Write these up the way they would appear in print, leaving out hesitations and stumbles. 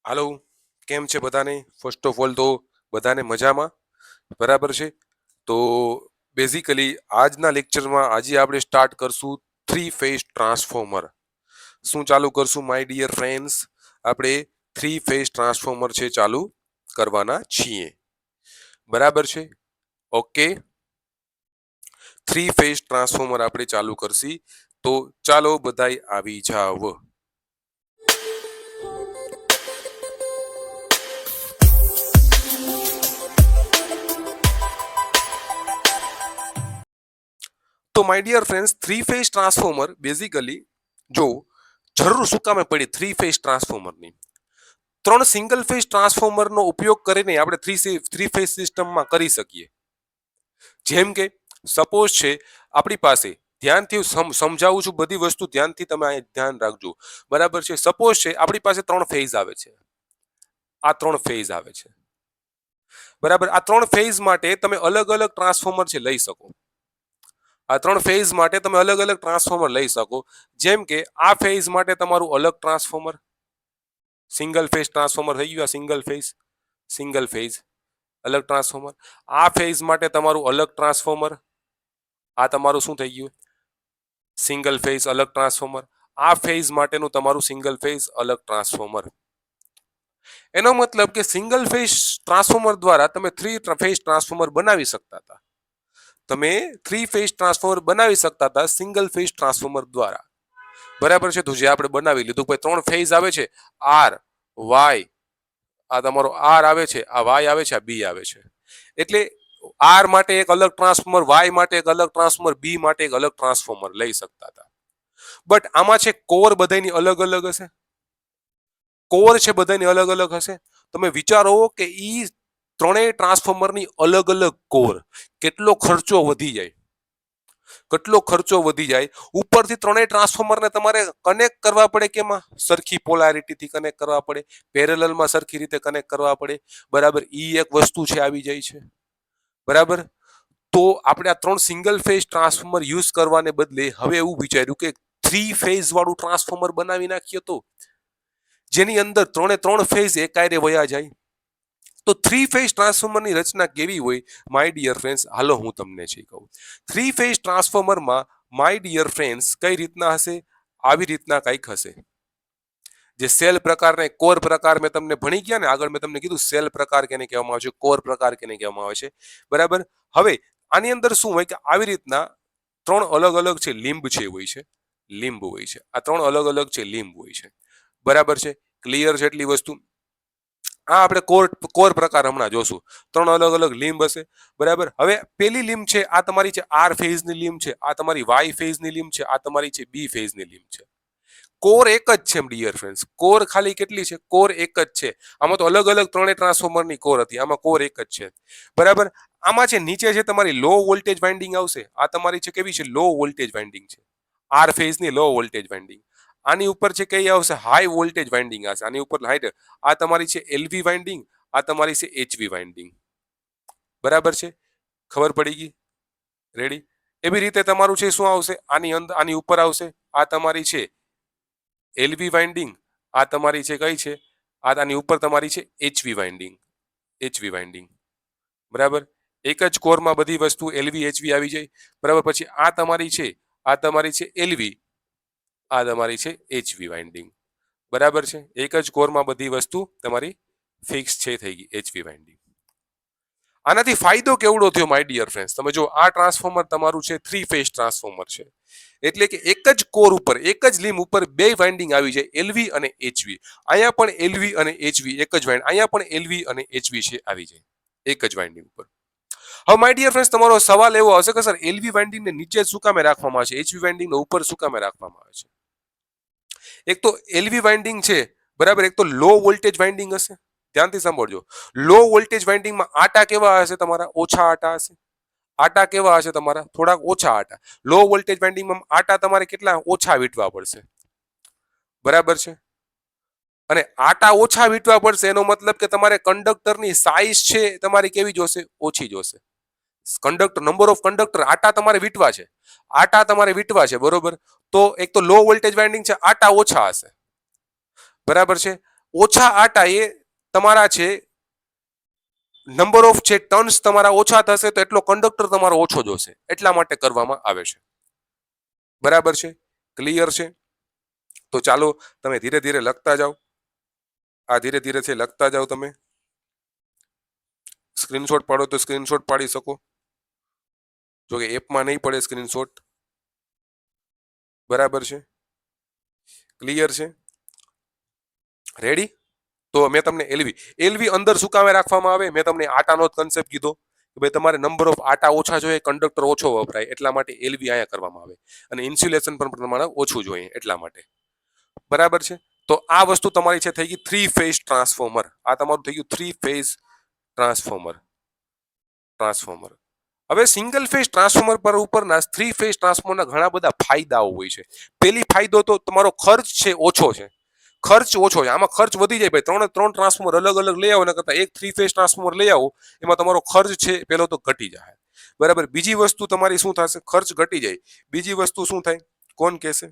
હાલો, કેમ છે બધાને? ફર્સ્ટ ઓફ ઓલ તો બધાને મજામાં? બરાબર છે. તો બેઝિકલી આજના લેક્ચરમાં આજે આપણે સ્ટાર્ટ કરશું થ્રી ફેઝ ટ્રાન્સફોર્મર. શું ચાલુ કરશું માય ડિયર ફ્રેન્ડ્સ? આપણે થ્રી ફેઝ ટ્રાન્સફોર્મર છે ચાલુ કરવાના છીએ. બરાબર છે? ઓકે. થ્રી ફેઝ ટ્રાન્સફોર્મર આપણે ચાલુ કરશી. તો ચાલો બધાય આવી જાવ. તો my dear friends, three phase transformer basically જો જરૂર શું કામે પડી થ્રી ફેઝ ટ્રાન્સફોર્મરની? ત્રણ સિંગલ ફેઝ ટ્રાન્સફોર્મરનો ઉપયોગ કરીને આપણે થ્રી ફેઝ સિસ્ટમમાં કરી શકીએ. જેમ કે સપોઝ છે આપણી પાસે, ધ્યાનથી સમજાવું છું, બધી વસ્તુ ધ્યાનથી તમે ધ્યાન રાખજો. બરાબર છે? સપોઝ છે આપણી પાસે ત્રણ ફેઝ આવે છે. આ ત્રણ ફેઝ આવે છે. બરાબર? આ ત્રણ ફેઝ માટે તમે અલગ અલગ ટ્રાન્સફોર્મર છે લઈ શકો. આ ત્રણ ફેઝ માટે તમે અલગ અલગ ટ્રાન્સફોર્મર લઈ શકો. જેમ કે આ ફેઝ માટે તમારું અલગ ટ્રાન્સફોર્મર, સિંગલ ફેઝ ટ્રાન્સફોર્મર થઈ ગયું. આ સિંગલ ફેઝ અલગ ટ્રાન્સફોર્મર. આ ફેઝ માટે તમારું અલગ ટ્રાન્સફોર્મર. આ તમારું શું થઈ ગયું? સિંગલ ફેઝ અલગ ટ્રાન્સફોર્મર. આ ફેઝ માટેનું તમારું સિંગલ ફેઝ અલગ ટ્રાન્સફોર્મર. એનો મતલબ કે સિંગલ ફેઝ ટ્રાન્સફોર્મર દ્વારા તમે થ્રી ફેઝ ટ્રાન્સફોર્મર બનાવી શકતા હતા. તમે થ્રી ફેઝ ટ્રાન્સફોર્મર બનાવી શકતા હતા સિંગલ ફેઝ ટ્રાન્સફોર્મર દ્વારા. બરાબર છે? તો જે આપણે બનાવી લીધું, ભાઈ ત્રણ ફેઝ આવે છે, આર વાય, આ તમારો આર આવે છે, આ વાય આવે છે, આ બી આવે છે. એટલે આર માટે એક અલગ ટ્રાન્સફોર્મર, વાય માટે એક અલગ ટ્રાન્સફોર્મર, બી માટે એક અલગ ટ્રાન્સફોર્મર લઈ શકતા હતા. બટ આમાં છે કોર બધાની અલગ અલગ હશે. કોર છે બધાની અલગ અલગ હશે. તમે વિચારો કે ઈ ત્રણેય ટ્રાન્સફોર્મરની અલગ અલગ કોર, કેટલો ખર્ચો વધી જાય. ઉપરથી ત્રણેય ટ્રાન્સફોર્મરને તમારે કનેક્ટ કરવા પડે. કેમાં? સરખી પોલારિટીથી કનેક્ટ કરવા પડે, પેરેલલમાં સરખી રીતે કનેક્ટ કરવા પડે. બરાબર? ઈ એક વસ્તુ છે આવી જાય છે. બરાબર? તો આપણે આ ત્રણ સિંગલ ફેઝ ટ્રાન્સફોર્મર યુઝ કરવાને બદલે હવે એવું વિચાર્યું કે થ્રી ફેઝ વાળું ટ્રાન્સફોર્મર બનાવી નાખીએ, તો જેની અંદર ત્રણ ફેઝ એકાયરે વયા જાય. તો થ્રી ફેઝ ટ્રાન્સફોર્મરની રચના કેવી હોય માય ડિયર ફ્રેન્ડ્સ? હાલો હું તમને છે કહું. થ્રી ફેઝ ટ્રાન્સફોર્મરમાં માય ડિયર ફ્રેન્ડ્સ કઈ રીતના હશે? આવી રીતના કંઈક હશે. જે સેલ પ્રકાર ને કોર પ્રકાર મેં તમને ભણી ગયા ને, આગળ મેં તમને કીધું સેલ પ્રકાર કેને કહેવામાં આવે છે, કોર પ્રકાર કેને કહેવામાં આવે છે. બરાબર? હવે આની અંદર શું હોય કે આવી રીતના ત્રણ અલગ અલગ છે લીંબ હોય છે. આ ત્રણ અલગ અલગ છે લીંબ હોય છે. બરાબર છે? ક્લિયર છે એટલી વસ્તુ? આ આપણે કોર પ્રકાર હમણાં જોશું. ત્રણ અલગ અલગ લીંબ હશે. બરાબર? હવે પેલી લીંબ છે આ તમારી છે આર ફેઝની લીંબ છે, આ તમારી વાય ફેઝની લીંબ છે, આ તમારી છે બી ફેઝની લીંબ છે. કોર એક જ છે ડિયર ફ્રેન્ડ્સ. કોર ખાલી કેટલી છે? કોર એક જ છે. આમાં તો અલગ અલગ ત્રણેય ટ્રાન્સફોર્મરની કોર હતી, આમાં કોર એક જ છે. બરાબર? આમાં છે નીચે છે તમારી લો વોલ્ટેજ વાઇન્ડિંગ આવશે. આ તમારી છે કેવી છે? લો વોલ્ટેજ વાઇન્ડિંગ છે. આર ફેઝની લો વોલ્ટેજ વાઇન્ડિંગ. આની ઉપર છે કઈ આવશે? હાઈ વોલ્ટેજ વાઇન્ડિંગ આવશે. આની ઉપર હાઈ. આ તમારી છે એલવી વાઇન્ડિંગ, આ તમારી છે એચવી વાઇન્ડિંગ. બરાબર છે? ખબર પડી ગઈ? રેડી? એવી રીતે તમારું છે શું આવશે? આની અંદર આની ઉપર આવશે આ તમારી છે એલવી વાઇન્ડિંગ, આ તમારી છે કઈ છે? આની ઉપર તમારી છે એચવી વાઇન્ડિંગ. બરાબર? એક જ કોરમાં બધી વસ્તુ એલવી એચવી આવી જાય. બરાબર? પછી આ તમારી છે એલવી, આ તમારી છે એચવી વાઇન્ડિંગ. બરાબર છે? એક જ કોરમાં બધી વસ્તુ તમારી ફિક્સ છે થઈ ગઈ એચવી વાઇન્ડિંગ. આનાથી ફાયદો કેવડો થયો માય ડિયર ફ્રેન્ડ્સ? તમે જો આ ટ્રાન્સફોર્મર તમારું છે થ્રી ફેઝ ટ્રાન્સફોર્મર છે, એટલે કે એક જ કોર ઉપર, એક જ લીમ ઉપર બે વાઇન્ડિંગ આવી જાય, એલવી અને એચવી. અહીંયા પણ એલવી અને એચવી એક જ વાઇન્ડિંગ, અહીંયા પણ એલવી અને એચવી છે આવી જાય એક જ વાઇન્ડિંગ ઉપર. હવે માય ડિયર ફ્રેન્ડ્સ, તમારો સવાલ એવો હશે કે સર એલવી વાઇન્ડિંગને નીચે શું કામે રાખવામાં આવે છે, એચવી વાઇન્ડિંગને ઉપર શું કામે રાખવામાં આવે છે? એક તો એલવી વાઇન્ડિંગ છે, બરાબર, એક તો લો વોલ્ટેજ વાઇન્ડિંગ હશે. ધ્યાનથી સાંભળજો. લો વોલ્ટેજ વાઇન્ડિંગમાં આટા કેવા હશે તમારા? ઓછા આટા હશે. આટા કેવા હશે તમારા? થોડાક ઓછા આટા. લો વોલ્ટેજ વાઇન્ડિંગમાં આટા તમારે કેટલા? ઓછા વીટવા પડશે. બરાબર છે? અને આટા ઓછા વીટવા પડશે એનો મતલબ કે તમારે કંડક્ટરની સાઇઝ છે તમારી કેવી જોશે? ઓછી જોશે. કંડક્ટર, નંબર ઓફ કંડક્ટર, આટા તમારે વીટવા છે. બરોબર? તો એક તો લો વોલ્ટેજ વાઇન્ડિંગ છે, આટા ઓછા હશે. બરાબર છે? ઓછા આટા એ તમારા છે નંબર ઓફ છે ટર્ન્સ તમારા ઓછા થશે તો એટલો કંડક્ટર તમારો ઓછો જોશે, એટલા માટે કરવામાં આવે છે. બરાબર છે, ક્લિયર છે? તો ચાલો તમે ધીરે ધીરે લખતા જાઓ. આ ધીરે ધીરે છે લખતા જાઓ. તમે સ્ક્રીનશોટ પાડો તો સ્ક્રીનશોટ પાડી શકો, જો કે એપમાં નહીં પડે સ્ક્રીનશોટ. બરાબર છે, ક્લિયર છે, રેડી? તો મેં તમને એલવી અંદર શું કામે રાખવામાં આવે? મેં તમને આટાનો જ કન્સેપ્ટ કીધો કે ભાઈ તમારે નંબર ઓફ આટા ઓછા જોઈએ, કંડક્ટર ઓછો વપરાય, એટલા માટે એલવી અહીંયા કરવામાં આવે. અને ઇન્સ્યુલેશન પણ તમારે ઓછું જોઈએ એટલા માટે. બરાબર છે? તો આ વસ્તુ તમારી છે થઈ ગઈ 3 ફેઝ ટ્રાન્સફોર્મર. આ તમારું થઈ ગયું 3 ફેઝ ટ્રાન્સફોર્મર. હવે સિંગલ ફેઝ ટ્રાન્સફોર્મર પર ઉપરના 3 ફેઝ ટ્રાન્સફોર્મરના ઘણા બધા ફાયદાઓ હોય છે. પહેલી ફાયદો તો તમારો ખર્ચ છે ઓછો છે. ખર્ચ ઓછો છે. આમાં ખર્ચ વધી જાય ભાઈ, ત્રણ ટ્રાન્સફોર્મર અલગ અલગ લઈ આવો ને કરતા એક 3 ફેઝ ટ્રાન્સફોર્મર લઈ આવો, એમાં તમારો ખર્ચ છે પેલો તો ઘટી જાય. બરાબર? બીજી વસ્તુ તમારી શું થશે? ખર્ચ ઘટી જાય. બીજી વસ્તુ શું થાય? કોણ કહેશે?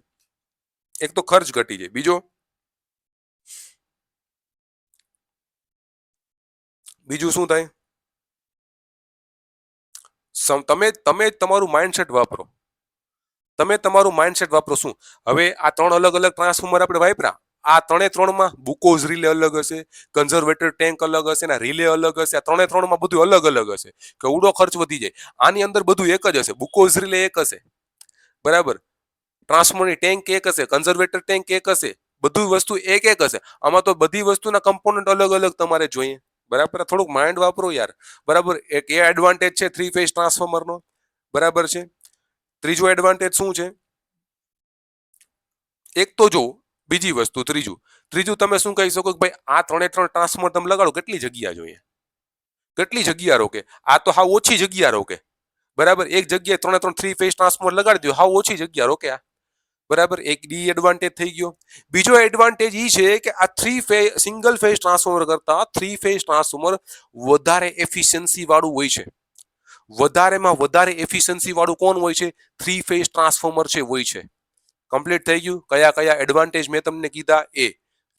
એક તો ખર્ચ ઘટી જાય, બીજું શું થાય? તમે તમારું માઇન્ડસેટ વાપરો. શું? હવે આ 3 અલગ અલગ ટ્રાન્સફોર્મર આપણે વાપર્યા. આ 3માં બુકોઝ રિલે અલગ હશે, કન્ઝર્વેટર ટેન્ક અલગ હશે, ના રિલે અલગ હશે. આ 3માં બધું અલગ અલગ હશે કે ઉડો ખર્ચ વધી જાય. આની અંદર બધું એક જ હશે, બુકોઝ રિલે એક હશે. બરાબર? ટ્રાન્સફોર્મરની ટેન્ક એક હશે, કન્ઝર્વેટર ટેન્ક એક હશે, બધું વસ્તુ એક હશે. આમાં તો બધી વસ્તુના કમ્પોનન્ટ અલગ અલગ તમારે જોઈએ. બરાબર? થોડુંક માઇન્ડ વાપરો યાર. બરાબર? એક એ એડવાન્ટેજ છે 3 ફેઝ ટ્રાન્સફોર્મરનો. બરાબર છે? ત્રીજો એડવાન્ટેજ શું છે? એક તો જો બીજી વસ્તુ, ત્રીજું તમે શું કહી શકો કે ભાઈ આ 3 ટ્રાન્સફોર્મર તમે લગાડો, કેટલી જગ્યા જોઈએ? કેટલી જગ્યા રોકે? આ તો હાવ ઓછી જગ્યા રોકે. બરાબર? એક જગ્યાએ 3 ફેઝ ટ્રાન્સફોર્મર લગાડી દો, હાવ ઓછી જગ્યા રોકે આ. બરાબર? એક ડી એડવાન્ટેજ થઈ ગયો. બીજો એડવાન્ટેજ એ છે કે આ 3 ફેઝ સિંગલ ફેઝ ટ્રાન્સફોર્મર કરતા 3 ફેઝ ટ્રાન્સફોર્મર વધારે એફિશિયન્સી વાળું હોય છે. વધારેમાં વધારે એફિશિયન્સી વાળું કોણ હોય છે? 3 ફેઝ ટ્રાન્સફોર્મર છે હોય છે. કમ્પ્લીટ થઈ ગયું. કયા કયા એડવાન્ટેજ મેં તમને કીધા એ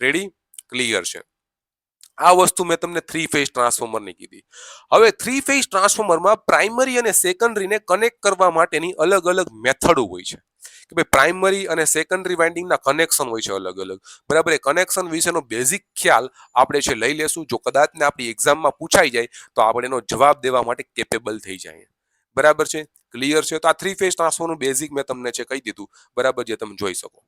રેડી? ક્લિયર છે. આ વસ્તુ મેં તમને 3 ફેઝ ટ્રાન્સફોર્મરની કીધી. હવે 3 ફેઝ ટ્રાન્સફોર્મરમાં પ્રાઇમરી અને સેકન્ડરીને કનેક્ટ કરવા માટેની અલગ અલગ મેથડો હોય છે કે ભાઈ પ્રાઇમરી અને સેકન્ડરી વાઇન્ડિંગના કનેક્શન હોય છે અલગ અલગ. બરાબર? એ કનેક્શન વિશેનો બેઝિક ખ્યાલ આપણે છે લઈ લેશું. જો કદાચને આપણી એક્ઝામમાં પૂછાઈ જાય તો આપણે એનો જવાબ દેવા માટે કેપેબલ થઈ જાય. બરાબર છે? ક્લિયર છે? તો આ 3 ફેઝ ટ્રાન્સફોર્મરનું બેઝિક મેં તમને છે કહી દીધું. બરાબર? જે તમે જોઈ શકો.